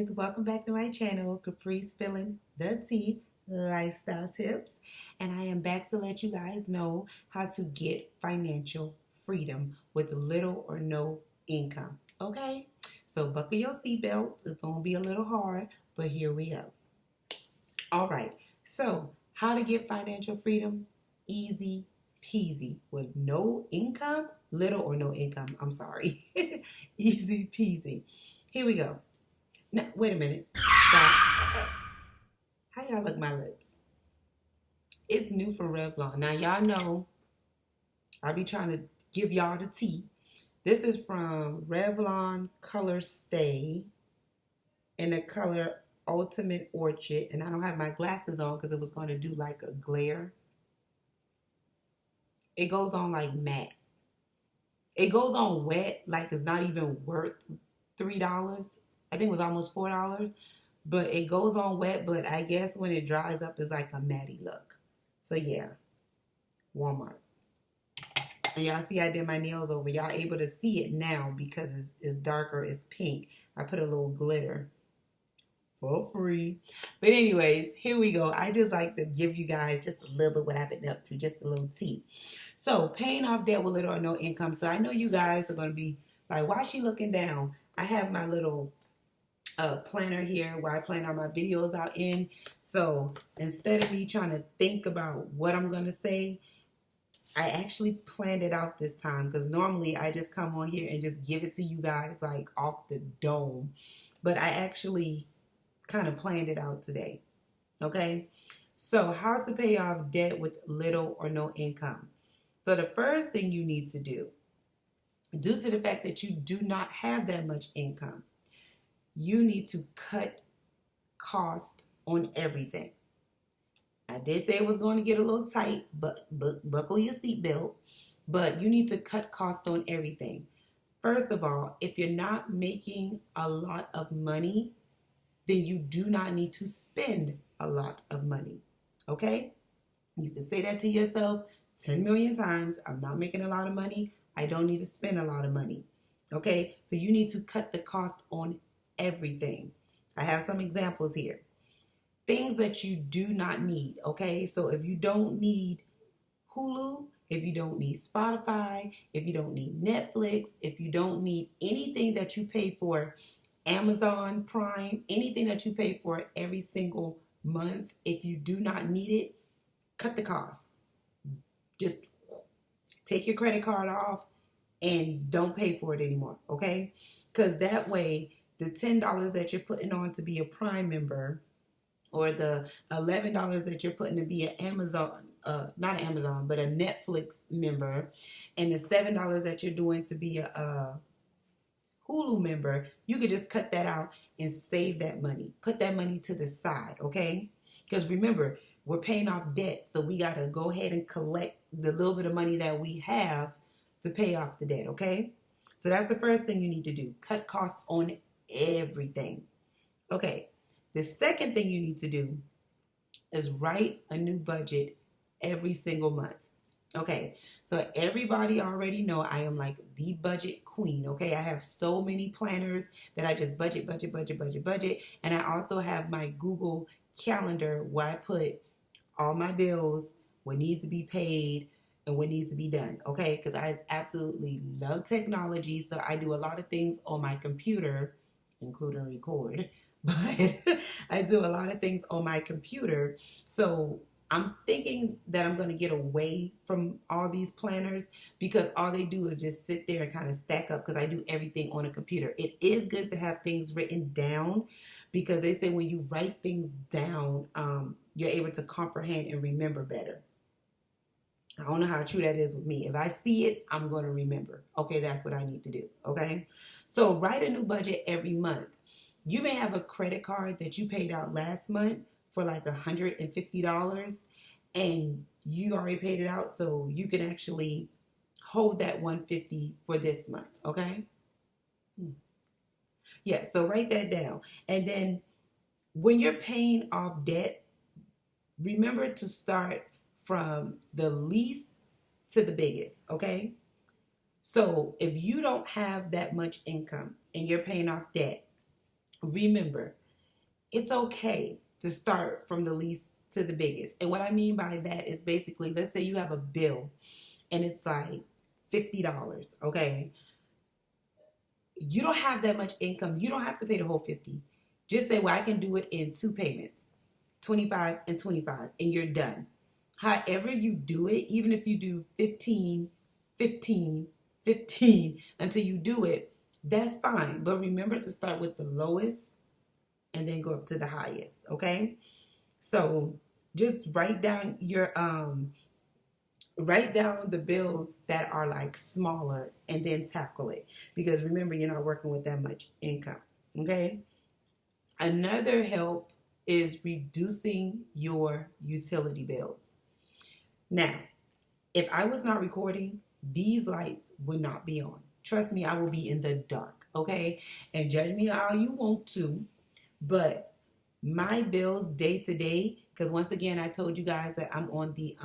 guys, welcome back to my channel, Capri Spilling the Tea Lifestyle Tips. And I am back to let you guys know how to get financial freedom with little or no income. Okay? So buckle your seatbelts. It's going to be a little hard, but here we go. All right. So, how to get financial freedom? Easy peasy with no income, little or no income. I'm sorry. Easy peasy. Here we go. Now, wait a minute. Stop. How y'all look my lips? It's new for Revlon. Now, y'all know I be trying to give y'all the tea. This is from Revlon Color Stay in the color Ultimate Orchid. And I don't have my glasses on because it was going to do like a glare. It goes on like matte. It goes on wet like it's not even worth $3. I think it was almost $4, but it goes on wet, but I guess when it dries up, it's like a matty look. So yeah, Walmart. And y'all see I did my nails over. Y'all able to see it now because it's darker, it's pink. I put a little glitter for free. But anyways, here we go. I just like to give you guys just a little bit what I've been up to, just a little tea. So paying off debt with little or no income. So I know you guys are going to be like, why is she looking down? I have my little planner here where I plan all my videos out in. So instead of me trying to think about what I'm going to say, I actually planned it out this time because normally I just come on here and just give it to you guys like off the dome. But I actually kind of planned it out today. Okay? So how to pay off debt with little or no income. So the first thing you need to do, due to the fact that you do not have that much income, you need to cut cost on everything. I did say it was going to get a little tight, but buckle your seatbelt. But you need to cut cost on everything. First of all, if you're not making a lot of money, then you do not need to spend a lot of money. Okay? You can say that to yourself 10 million times. I'm not making a lot of money. I don't need to spend a lot of money. Okay? So you need to cut the cost on everything. I have some examples here. Things that you do not need, okay? So if you don't need Hulu, if you don't need Spotify, if you don't need Netflix, if you don't need anything that you pay for, Amazon Prime, anything that you pay for every single month, if you do not need it, cut the cost. Just take your credit card off and don't pay for it anymore, okay? Because that way, the $10 that you're putting on to be a Prime member or the $11 that you're putting to be an Amazon, not an Amazon, but a Netflix member, and the $7 that you're doing to be a Hulu member, you could just cut that out and save that money. Put that money to the side, okay? Because remember, we're paying off debt, so we got to go ahead and collect the little bit of money that we have to pay off the debt, okay? So that's the first thing you need to do. Cut costs on everything. Okay, the second thing you need to do is write a new budget every single month. Okay, so everybody already know I am like the budget queen, okay? I have so many planners that I just budget. And I also have my Google Calendar where I put all my bills, what needs to be paid, and what needs to be done, okay? Because I absolutely love technology, so I do a lot of things on my computer, including record, but I do a lot of things on my computer. So I'm thinking that I'm going to get away from all these planners because all they do is just sit there and kind of stack up because I do everything on a computer. It is good to have things written down because they say when you write things down, you're able to comprehend and remember better. I don't know how true that is with me. If I see it, I'm going to remember. Okay, that's what I need to do. Okay, so write a new budget every month. You may have a credit card that you paid out last month for like $150 and you already paid it out, so you can actually hold that $150 for this month, okay? Yeah, so write that down. And then when you're paying off debt, remember to start from the least to the biggest, okay? So if you don't have that much income and you're paying off debt, remember, it's okay to start from the least to the biggest. And what I mean by that is basically, let's say you have a bill and it's like $50, okay? You don't have that much income. You don't have to pay the whole 50. Just say, well, I can do it in two payments, 25 and 25, and you're done. However you do it, even if you do 15, 15, 15 until you do it, that's fine. But remember to start with the lowest and then go up to the highest, okay? So just write down the bills that are like smaller and then tackle it, because remember, you're not working with that much income, okay? Another help is reducing your utility bills. Now, if I was not recording, these lights would not be on. Trust me, I will be in the dark, okay? And judge me how you want to, but my bills day to day, because once again, I told you guys that I'm on the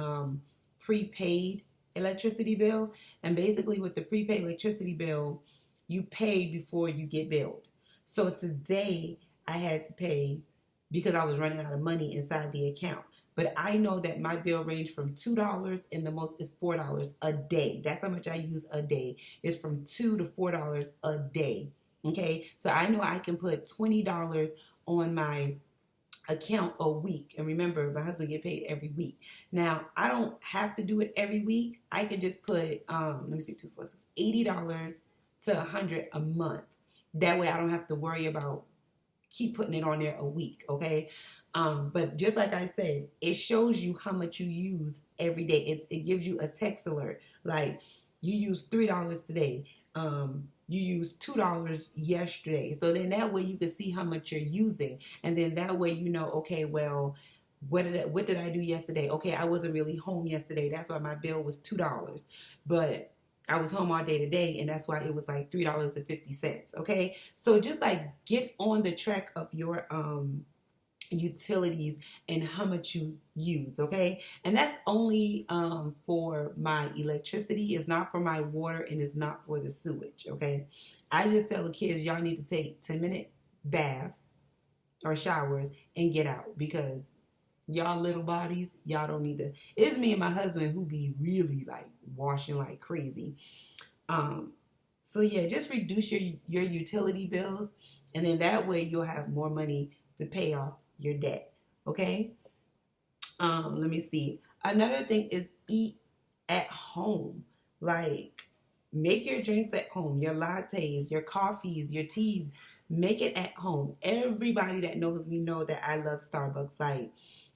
prepaid electricity bill. And basically with the prepaid electricity bill, you pay before you get billed. So today I had to pay because I was running out of money inside the account. But I know that my bill ranged from $2 and the most is $4 a day. That's how much I use a day. It's from $2 to $4 a day. Okay, so I know I can put $20 on my account a week. And remember, my husband get paid every week. Now, I don't have to do it every week. I can just put, let me see, $80 to $100 a month. That way I don't have to worry about keep putting it on there a week, okay? But just like I said, it shows you how much you use every day. It gives you a text alert. Like, you used $3 today. You used $2 yesterday. So then that way you can see how much you're using. And then that way you know, okay, well, what did I do yesterday? Okay, I wasn't really home yesterday. That's why my bill was $2. But I was home all day today, and that's why it was like $3.50. Okay? So just like get on the track of your utilities and how much you use, okay? And that's only for my electricity. It's not for my water, and it's not for the sewage, okay? I just tell the kids, y'all need to take 10-minute baths or showers and get out, because y'all little bodies, y'all don't need to. It's me and my husband who be really like washing like crazy. So yeah, just reduce your utility bills, and then that way you'll have more money to pay off your debt, okay? Let me see. Another thing is eat at home. Like, make your drinks at home, your lattes, your coffees, your teas. Make it at home. Everybody that knows me know that I love Starbucks. Like,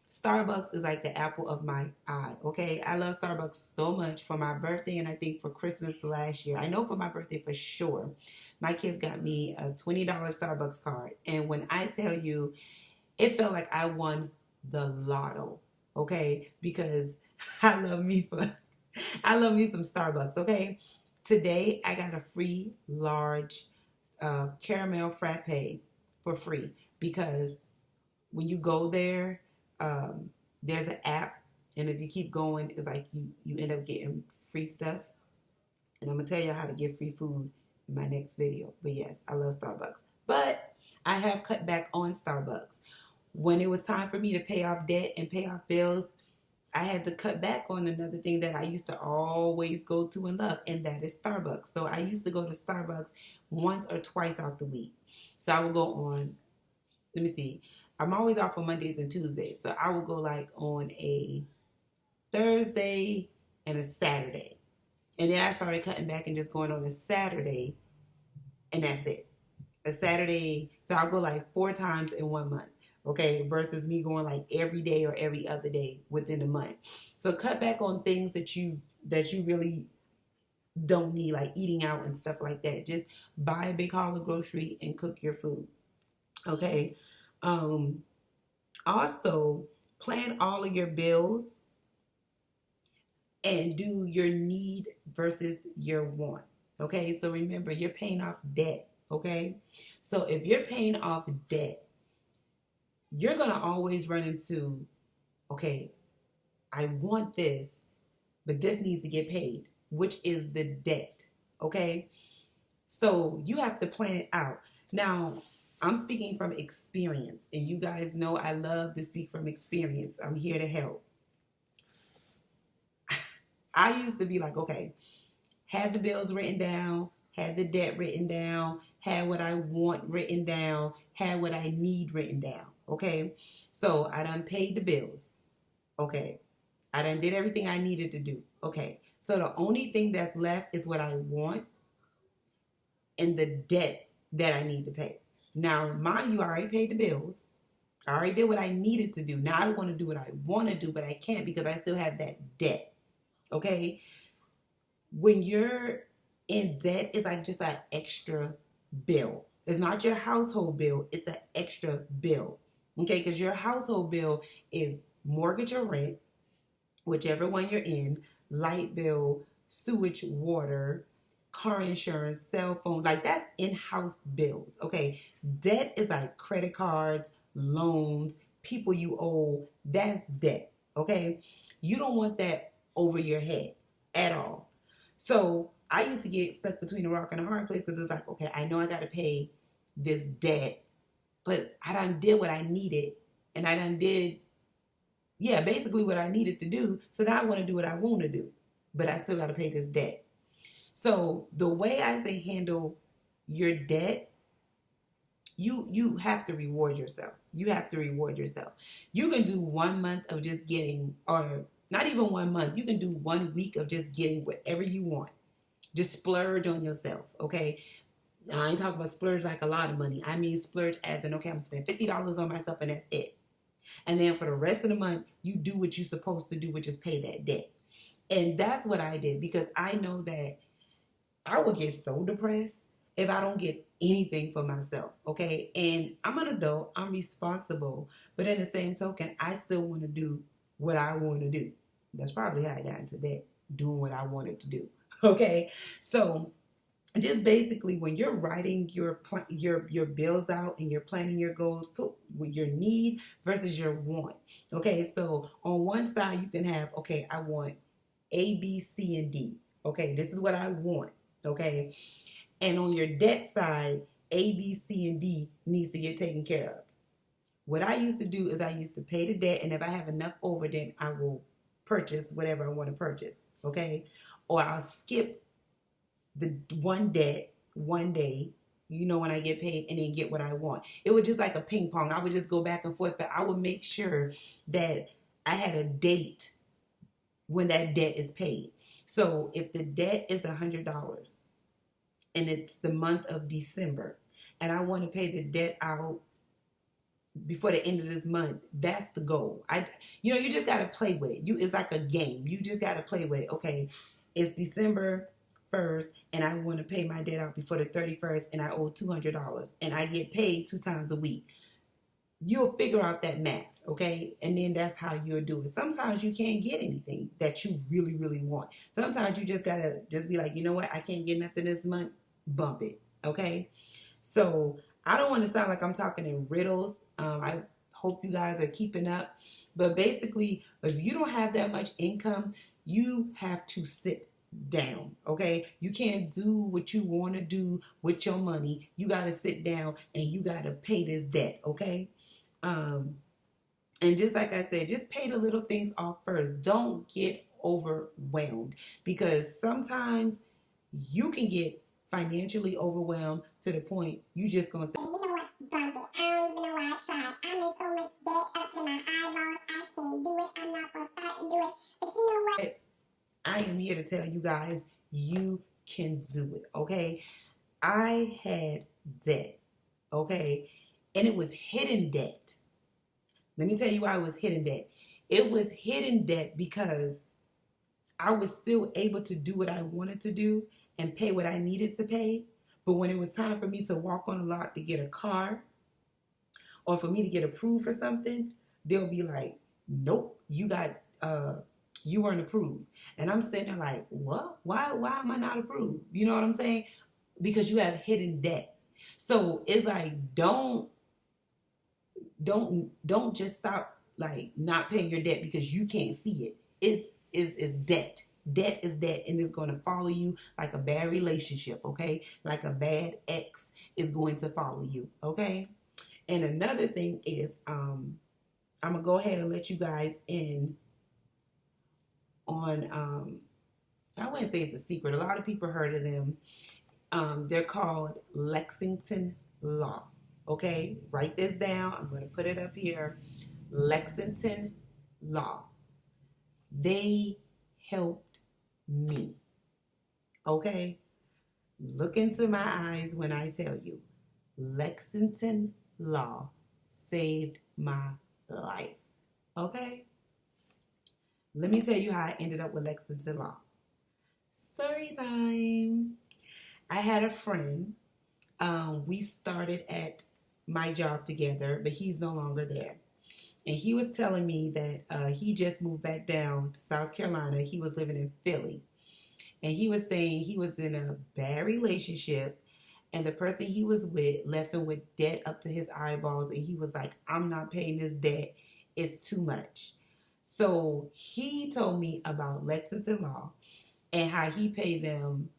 Starbucks is like the apple of my eye, okay? I love Starbucks so much. For my birthday, and I think for Christmas last year, I know for my birthday for sure, my kids got me a $20 Starbucks card. And when I tell you, it felt like I won the lotto, okay? Because I love me some Starbucks, okay? Today, I got a free large caramel frappe for free, because when you go there, there's an app, and if you keep going, it's like you end up getting free stuff. And I'm going to tell you how to get free food in my next video. But yes, I love Starbucks. But I have cut back on Starbucks. When it was time for me to pay off debt and pay off bills, I had to cut back on another thing that I used to always go to and love, and that is Starbucks. So I used to go to Starbucks once or twice out the week. So I would go on, let me see, I'm always off on Mondays and Tuesdays. So I would go like on a Thursday and a Saturday. And then I started cutting back and just going on a Saturday, and that's it. A Saturday, so I'll go like 4 times in 1 month. Okay, versus me going like every day or every other day within a month. So cut back on things that you really don't need, like eating out and stuff like that. Just buy a big haul of grocery and cook your food. Okay. Also, plan all of your bills and do your need versus your want. Okay, so remember, you're paying off debt. Okay, so if you're paying off debt, you're going to always run into, okay, I want this, but this needs to get paid, which is the debt, okay? So you have to plan it out. Now, I'm speaking from experience, and you guys know I love to speak from experience. I'm here to help. I used to be like, okay, had the bills written down, had the debt written down, had what I want written down, had what I need written down. Okay. So I done paid the bills. Okay. I done did everything I needed to do. Okay. So the only thing that's left is what I want and the debt that I need to pay. Now, mind you, I already paid the bills. I already did what I needed to do. Now I want to do what I want to do, but I can't because I still have that debt. Okay. When you're in debt, it's like just an extra bill. It's not your household bill, it's an extra bill. Okay, because your household bill is mortgage or rent, whichever one you're in, light bill, sewage, water, car insurance, cell phone, like that's in-house bills. Okay, debt is like credit cards, loans, people you owe, that's debt. Okay, you don't want that over your head at all. So I used to get stuck between a rock and a hard place because it's like, okay, I know I got to pay this debt, but I done did what I needed, and I done did, yeah, basically what I needed to do. So now I want to do what I want to do, but I still got to pay this debt. So the way I say handle your debt, you have to reward yourself. You have to reward yourself. You can do 1 month of just getting, or not even 1 month. You can do 1 week of just getting whatever you want. Just splurge on yourself, okay? Now, I ain't talking about splurge like a lot of money. I mean splurge as in, okay, I'm going to spend $50 on myself and that's it. And then for the rest of the month, you do what you're supposed to do, which is pay that debt. And that's what I did because I know that I will get so depressed if I don't get anything for myself, okay? And I'm an adult, I'm responsible, but in the same token, I still want to do what I want to do. That's probably how I got into debt, doing what I wanted to do, okay? So just basically when you're writing your bills out and you're planning your goals, put your need versus your want, okay? So on one side, you can have, okay, I want A, B, C, and D, okay? This is what I want, okay? And on your debt side, A, B, C, and D needs to get taken care of. What I used to do is I used to pay the debt, and if I have enough over, then I will purchase whatever I want to purchase, okay? Or I'll skip the one debt one day, you know, when I get paid, and then get what I want. It was just like a ping pong. I would just go back and forth, but I would make sure that I had a date when that debt is paid. So if the debt is $100, and it's the month of December, and I want to pay the debt out before the end of this month, that's the goal. You just got to play with it. It's like a game. You just got to play with it. Okay, it's December 1st, and I want to pay my debt out before the 31st, and I owe $200, and I get paid 2 times a week. You'll figure out that math, okay? And then that's how you'll do it. Sometimes you can't get anything that you really, really want. Sometimes you just gotta just be like, you know what? I can't get nothing this month. Bump it, okay? So I don't want to sound like I'm talking in riddles. I hope you guys are keeping up. But basically, if you don't have that much income, you have to sit down, okay? You can't do what you want to do with your money. You got to sit down and you got to pay this debt, okay? And just like I said, just pay the little things off first. Don't get overwhelmed because sometimes you can get financially overwhelmed to the point you just gonna say, you know what, bump it. I don't even know why I tried. I'm in so much debt up to my eyeballs. I can't do it. I'm not gonna start and do it. But you know what? I am here to tell you guys, you can do it, okay? I had debt, okay? And it was hidden debt. Let me tell you why it was hidden debt. It was hidden debt because I was still able to do what I wanted to do and pay what I needed to pay. But when it was time for me to walk on the lot to get a car or for me to get approved for something, they'll be like, nope, you weren't approved. And I'm sitting there like, what? Why am I not approved? You know what I'm saying? Because you have hidden debt. So it's like, don't just stop like not paying your debt because you can't see it. It's debt. Debt is debt, and it's going to follow you like a bad relationship, okay? Like a bad ex is going to follow you, okay? And another thing is, I'm going to go ahead and let you guys in on, I wouldn't say it's a secret. A lot of people heard of them. They're called Lexington Law, okay? Write this down. I'm going to put it up here. Lexington Law. They helped me, okay? Look into my eyes when I tell you, Lexington Law saved my life, okay? Let me tell you how I ended up with Lexington Law. Story time. I had a friend. We started at my job together, but he's no longer there. And he was telling me that he just moved back down to South Carolina. He was living in Philly. And he was saying he was in a bad relationship. And the person he was with left him with debt up to his eyeballs. And he was like, I'm not paying this debt. It's too much. So he told me about Lexington Law and how he paid them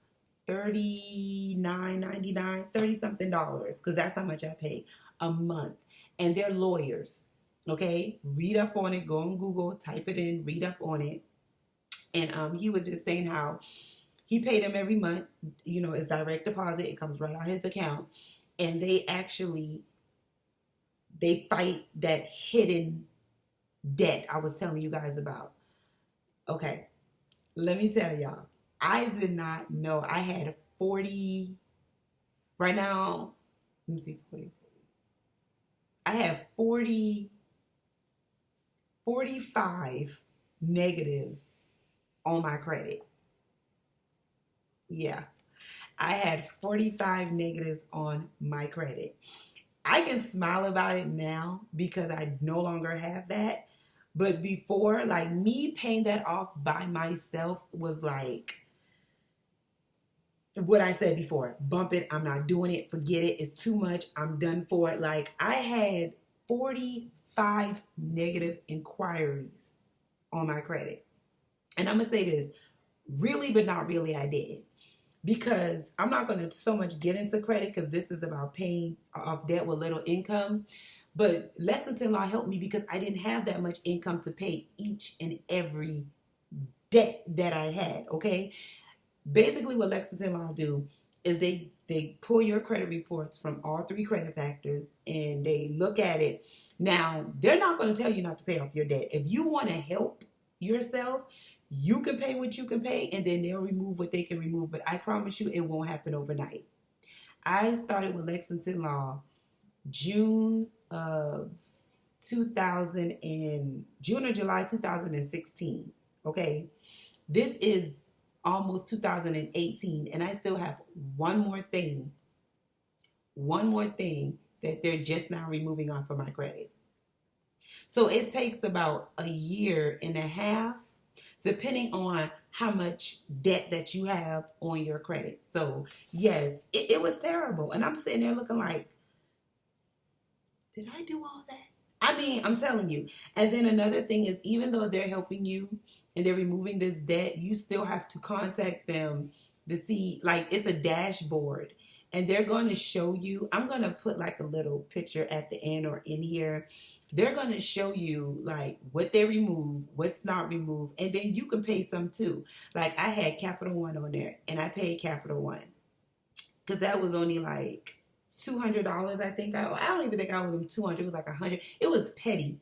$39.99, $30-something, because that's how much I pay a month. And they're lawyers, okay? Read up on it. Go on Google, type it in, read up on it. And he was just saying how he paid them every month. You know, it's direct deposit. It comes right out his account. And they fight that hidden debt I was telling you guys about. Okay, let me tell y'all. I did not know I had 40. Right now, let me see, 40. I have 45 negatives on my credit. Yeah, I had 45 negatives on my credit. I can smile about it now because I no longer have that. But before, like, me paying that off by myself was like what I said before. Bump it. I'm not doing it. Forget it. It's too much. I'm done for it. Like, I had 45 negative inquiries on my credit. And I'm going to say this, really but not really, I didn't. Because I'm not going to so much get into credit because this is about paying off debt with little income. But Lexington Law helped me because I didn't have that much income to pay each and every debt that I had, okay? Basically what Lexington Law do is they pull your credit reports from all three credit factors and they look at it. Now, they're not going to tell you not to pay off your debt. If you want to help yourself, you can pay what you can pay and then they'll remove what they can remove. But I promise you it won't happen overnight. I started with Lexington Law June or July 2016. Okay. This is almost 2018 and I still have one more thing that they're just now removing off of my credit. So it takes about a year and a half depending on how much debt that you have on your credit. So yes, it was terrible. And I'm sitting there looking like, did I do all that? I mean, I'm telling you. And then another thing is, even though they're helping you and they're removing this debt, you still have to contact them to see, like, it's a dashboard. And they're going to show you, I'm going to put like a little picture at the end or in here. They're going to show you like what they remove, what's not removed. And then you can pay some too. Like I had Capital One on there and I paid Capital One. Because that was only like $200, I think. I don't even think I owed them $200. It was like $100. It was petty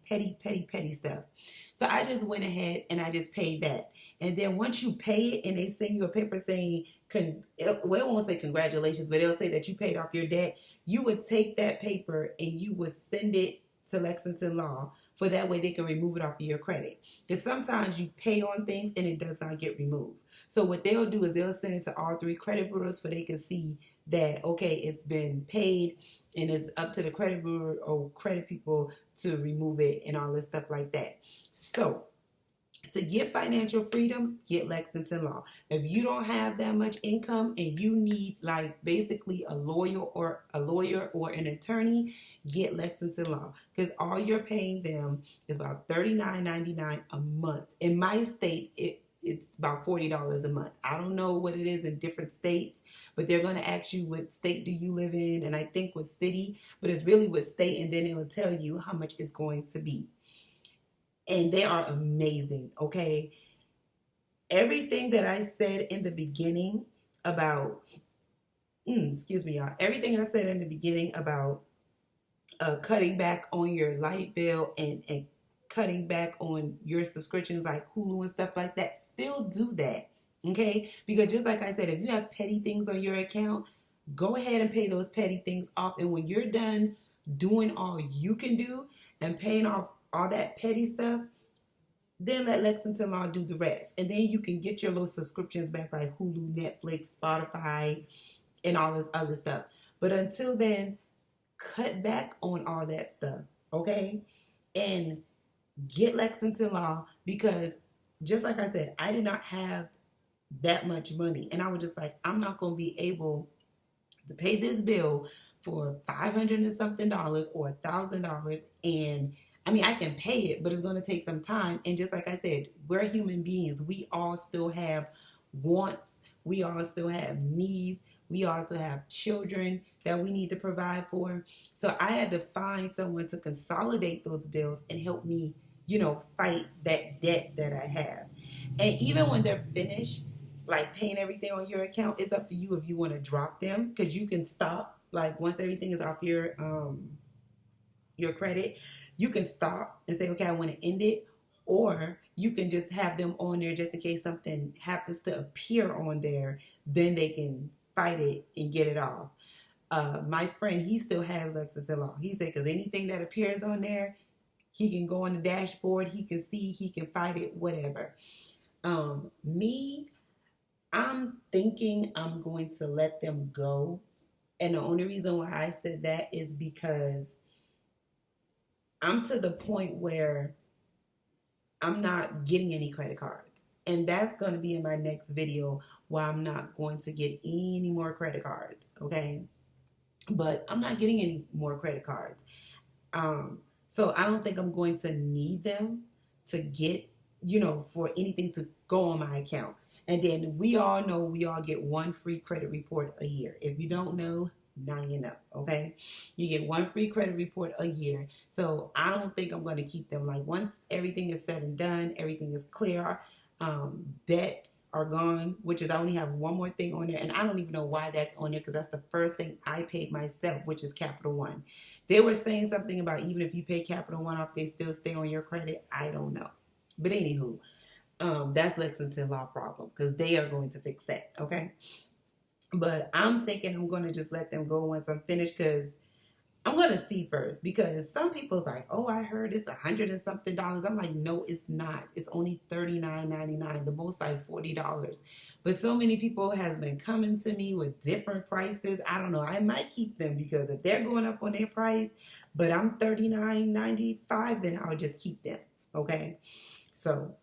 stuff. So I just went ahead and I just paid that. And then once you pay it and they send you a paper saying, it won't say congratulations, but it'll say that you paid off your debt. You would take that paper and you would send it to Lexington Law for that way they can remove it off of your credit. Because sometimes you pay on things and it does not get removed. So what they'll do is they'll send it to all three credit bureaus so they can see that, okay, it's been paid and it's up to the credit bureau or credit people to remove it and all this stuff like that. So to get financial freedom, get Lexington Law. If you don't have that much income and you need like basically a lawyer or an attorney, get Lexington Law. Because all you're paying them is about $39.99 a month. In my state, it's about $40 a month. I don't know what it is in different states, but they're going to ask you what state do you live in, and I think what city, but it's really what state, and then it will tell you how much it's going to be. And they are amazing, okay? Everything that I said in the beginning about, excuse me, y'all, everything I said in the beginning about cutting back on your light bill and cutting back on your subscriptions like Hulu and stuff like that, still do that, okay? Because just like I said, if you have petty things on your account, go ahead and pay those petty things off. And when you're done doing all you can do and paying off all that petty stuff, then let Lexington Law do the rest. And then you can get your little subscriptions back like Hulu, Netflix, Spotify, and all this other stuff. But until then, cut back on all that stuff, okay? And get Lexington Law, because just like I said, I did not have that much money. And I was just like, I'm not going to be able to pay this bill for $500 and something or $1,000. And I mean, I can pay it, but it's going to take some time. And just like I said, we're human beings. We all still have wants. We all still have needs. We also have children that we need to provide for. So I had to find someone to consolidate those bills and help me, fight that debt that I have. And even when they're finished, like paying everything on your account, it's up to you if you want to drop them, because you can stop. Like once everything is off your credit, you can stop and say, okay, I want to end it. Or you can just have them on there just in case something happens to appear on there. Then they can fight it and get it off. My friend, he still has Lexington Law. He said, because anything that appears on there, he can go on the dashboard, he can see, he can fight it, whatever. Me, I'm thinking I'm going to let them go. And the only reason why I said that is because I'm to the point where I'm not getting any credit cards. And that's going to be in my next video, why I'm not going to get any more credit cards, okay? But I'm not getting any more credit cards. So I don't think I'm going to need them to get, for anything to go on my account. And then we all know we all get one free credit report a year. If you don't know, now you know, okay? You get one free credit report a year. So I don't think I'm going to keep them. Like once everything is said and done, everything is clear, debts are gone, which is I only have one more thing on there, and I don't even know why that's on there, because that's the first thing I paid myself, which is Capital One. They were saying something about even if you pay Capital One off, they still stay on your credit. I don't know. But anywho, that's Lexington Law problem, because they are going to fix that, okay? But I'm thinking I'm going to just let them go once I'm finished, because I'm going to see first, because some people's like, oh, I heard it's $100 and something. I'm like, no, it's not. It's only $39.99, the most like $40. But so many people has been coming to me with different prices. I don't know. I might keep them, because if they're going up on their price, but I'm $39.95, then I'll just keep them. Okay. So,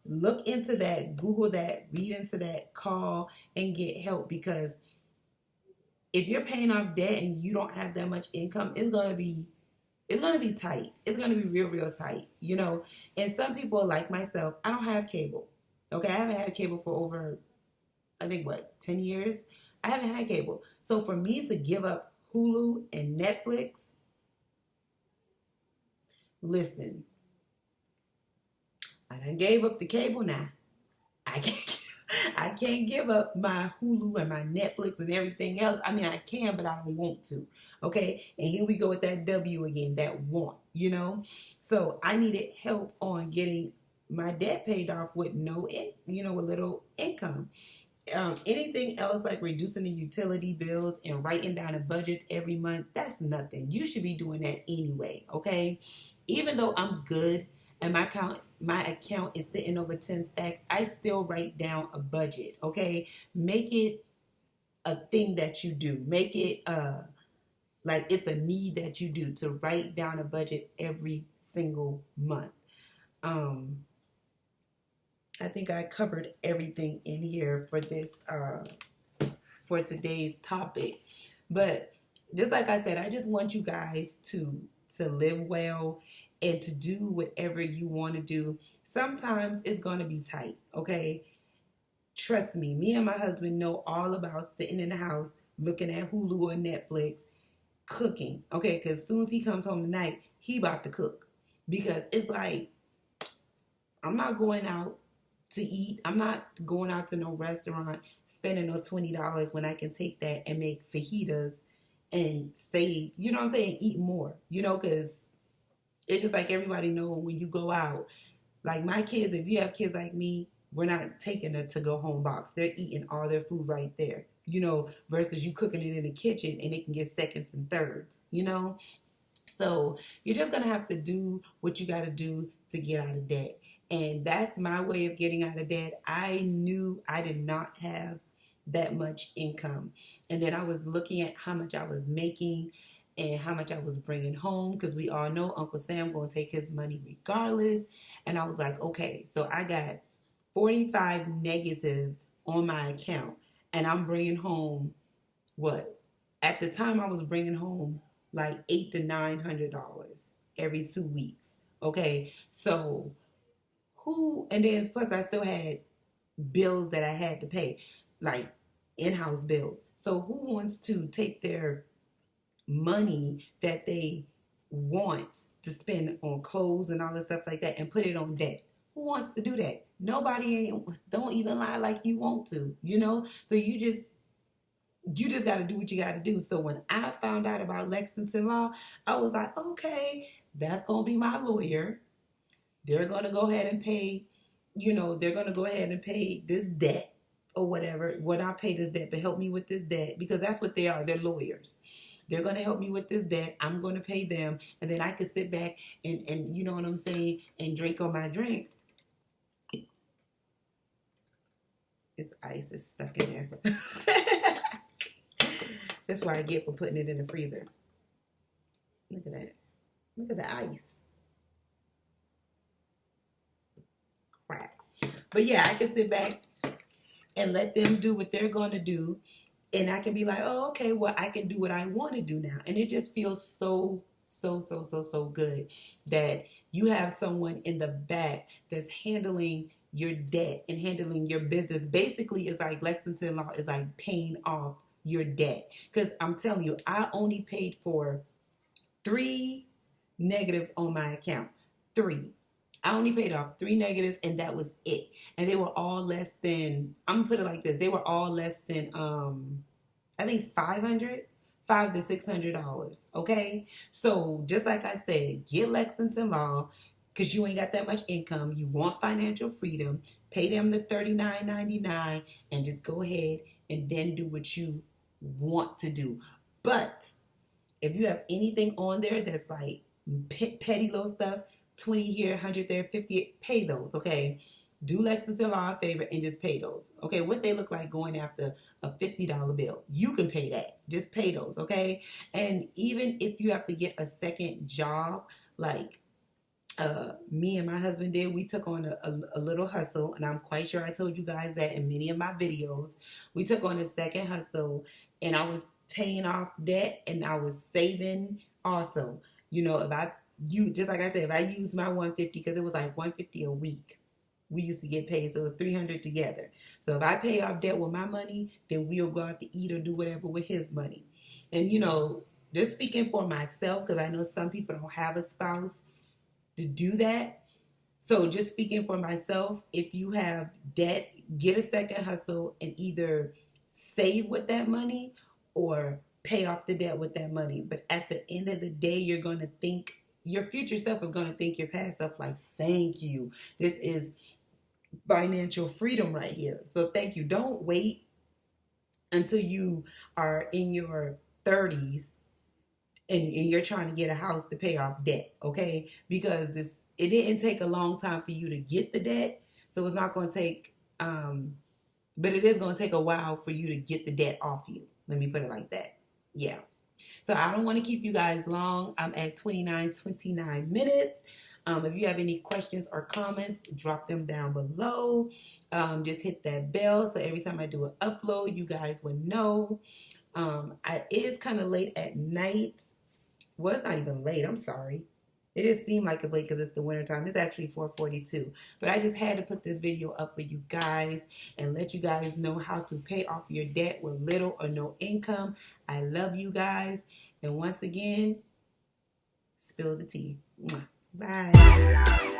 look into that, Google that, read into that, call and get help, because if you're paying off debt and you don't have that much income, it's gonna be tight. It's gonna be real tight, And some people like myself, I don't have cable. Okay, I haven't had cable for over, I think 10 years. I haven't had cable. So for me to give up Hulu and Netflix, listen, I done gave up the cable now. I can't give up my Hulu and my Netflix and everything else. I mean, I can, but I don't want to. Okay? And here we go with that W again, that want, So I needed help on getting my debt paid off with with little income. Anything else like reducing the utility bills and writing down a budget every month, that's nothing. You should be doing that anyway, okay? Even though I'm good and my account is sitting over 10 stacks, I still write down a budget, okay? Make it a thing that you do. Make it like it's a need that you do, to write down a budget every single month. I think I covered everything in here for this for today's topic. But just like I said, I just want you guys to live well and to do whatever you want to do. Sometimes it's going to be tight, okay? Trust me, me and my husband know all about sitting in the house looking at Hulu or Netflix, cooking, okay? Because as soon as he comes home tonight, he about to cook. Because it's like, I'm not going out to eat. I'm not going out to no restaurant spending no $20 when I can take that and make fajitas and save, you know what I'm saying, eat more, you know, because it's just like everybody know when you go out, like my kids, if you have kids like me, we're not taking a to-go home box. They're eating all their food right there, you know, versus you cooking it in the kitchen and it can get seconds and thirds, you know? So you're just going to have to do what you got to do to get out of debt. And that's my way of getting out of debt. I knew I did not have that much income. And then I was looking at how much I was making and how much I was bringing home, because we all know Uncle Sam going to take his money regardless. And I was like, okay, so I got 45 negatives on my account, and I'm bringing home what? At the time, I was bringing home like $800 to $900 every 2 weeks. Okay, so and then plus I still had bills that I had to pay, like in-house bills. So who wants to take their money that they want to spend on clothes and all this stuff like that and put it on debt? Who wants to do that? Nobody. Don't even lie like you want to, you know? So you just got to do what you got to do. So when I found out about Lexington Law, I was like, okay, that's going to be my lawyer. They're going to go ahead and pay, you know, they're going to go ahead and pay this debt or whatever. What I pay this debt, but help me with this debt, because that's what they are. They're lawyers. They're going to help me with this debt. I'm going to pay them. And then I can sit back and you know what I'm saying, and drink on my drink. This ice is stuck in there. That's what I get for putting it in the freezer. Look at that. Look at the ice. Crap. But yeah, I can sit back and let them do what they're going to do. And I can be like, oh, okay, well, I can do what I want to do now. And it just feels so good that you have someone in the back that's handling your debt and handling your business. Basically, it's like Lexington Law is like paying off your debt. Because I'm telling you, I only paid for 3 negatives on my account. 3. I only paid off 3 negatives, and that was it. And they were all less than, I'm going to put it like this, they were all less than, I think $500 to $600, okay? So just like I said, get Lexington Law, because you ain't got that much income. You want financial freedom. Pay them the $39.99 and just go ahead and then do what you want to do. But if you have anything on there that's like petty little stuff, 20 here, 100 there, 50, pay those, okay? Do Lexington Law a favor and just pay those, okay? What they look like going after a $50 bill. You can pay that. Just pay those, okay? And even if you have to get a second job, like me and my husband did, we took on a little hustle, and I'm quite sure I told you guys that in many of my videos. We took on a second hustle, and I was paying off debt, and I was saving also. You know, just like I said, if I use my $150, because it was like $150 a week, we used to get paid, so it was $300 together. So if I pay off debt with my money, then we'll go out to eat or do whatever with his money. And you know, just speaking for myself, because I know some people don't have a spouse to do that. So just speaking for myself, if you have debt, get a second hustle and either save with that money or pay off the debt with that money. But at the end of the day, you're going to think, your future self is going to think your past self like, thank you. This is financial freedom right here. So thank you. Don't wait until you are in your 30s and you're trying to get a house to pay off debt, okay? Because it didn't take a long time for you to get the debt, so it's not going to take, but it is going to take a while for you to get the debt off you. Let me put it like that. Yeah. So I don't want to keep you guys long. I'm at 29 minutes. If you have any questions or comments, drop them down below. Just hit that bell so every time I do an upload, you guys will know. It is kind of late at night. Well, it's not even late. I'm sorry. It just seemed like it's late because it's the winter time. It's actually 4:42. But I just had to put this video up for you guys and let you guys know how to pay off your debt with little or no income. I love you guys. And once again, spill the tea. Bye.